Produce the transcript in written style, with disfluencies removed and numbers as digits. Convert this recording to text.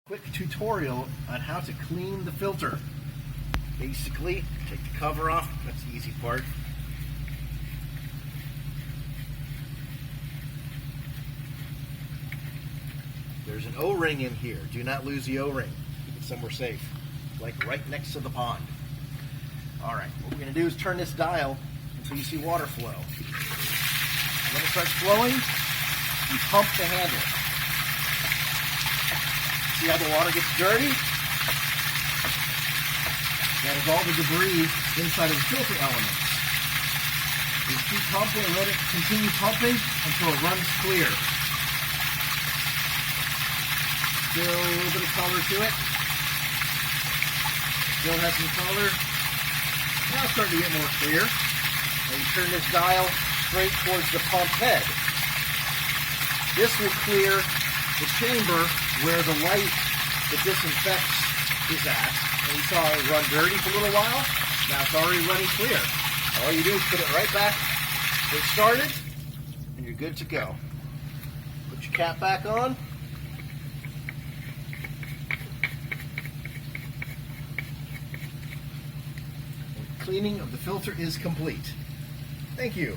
Quick tutorial on how to clean the filter. Basically, take the cover off, that's the easy part. There's an O-ring in here. Do not lose the O-ring. Keep it somewhere safe, like right next to the pond. Alright, what we're going to do is turn this dial until you see water flow. And when it starts flowing, you pump the handle. See how the water gets dirty? That is all the debris inside of the filter elements. You keep pumping and let it continue pumping until it runs clear. Still a little bit of color to it. Still has some color. Now it's starting to get more clear. Now you turn this dial straight towards the pump head. This will clear the chamber where the light that disinfects is at. And you saw it run dirty for a little while. Now it's already running clear. All you do is put it right back where it started, and you're good to go. Put your cap back on. And cleaning of the filter is complete. Thank you.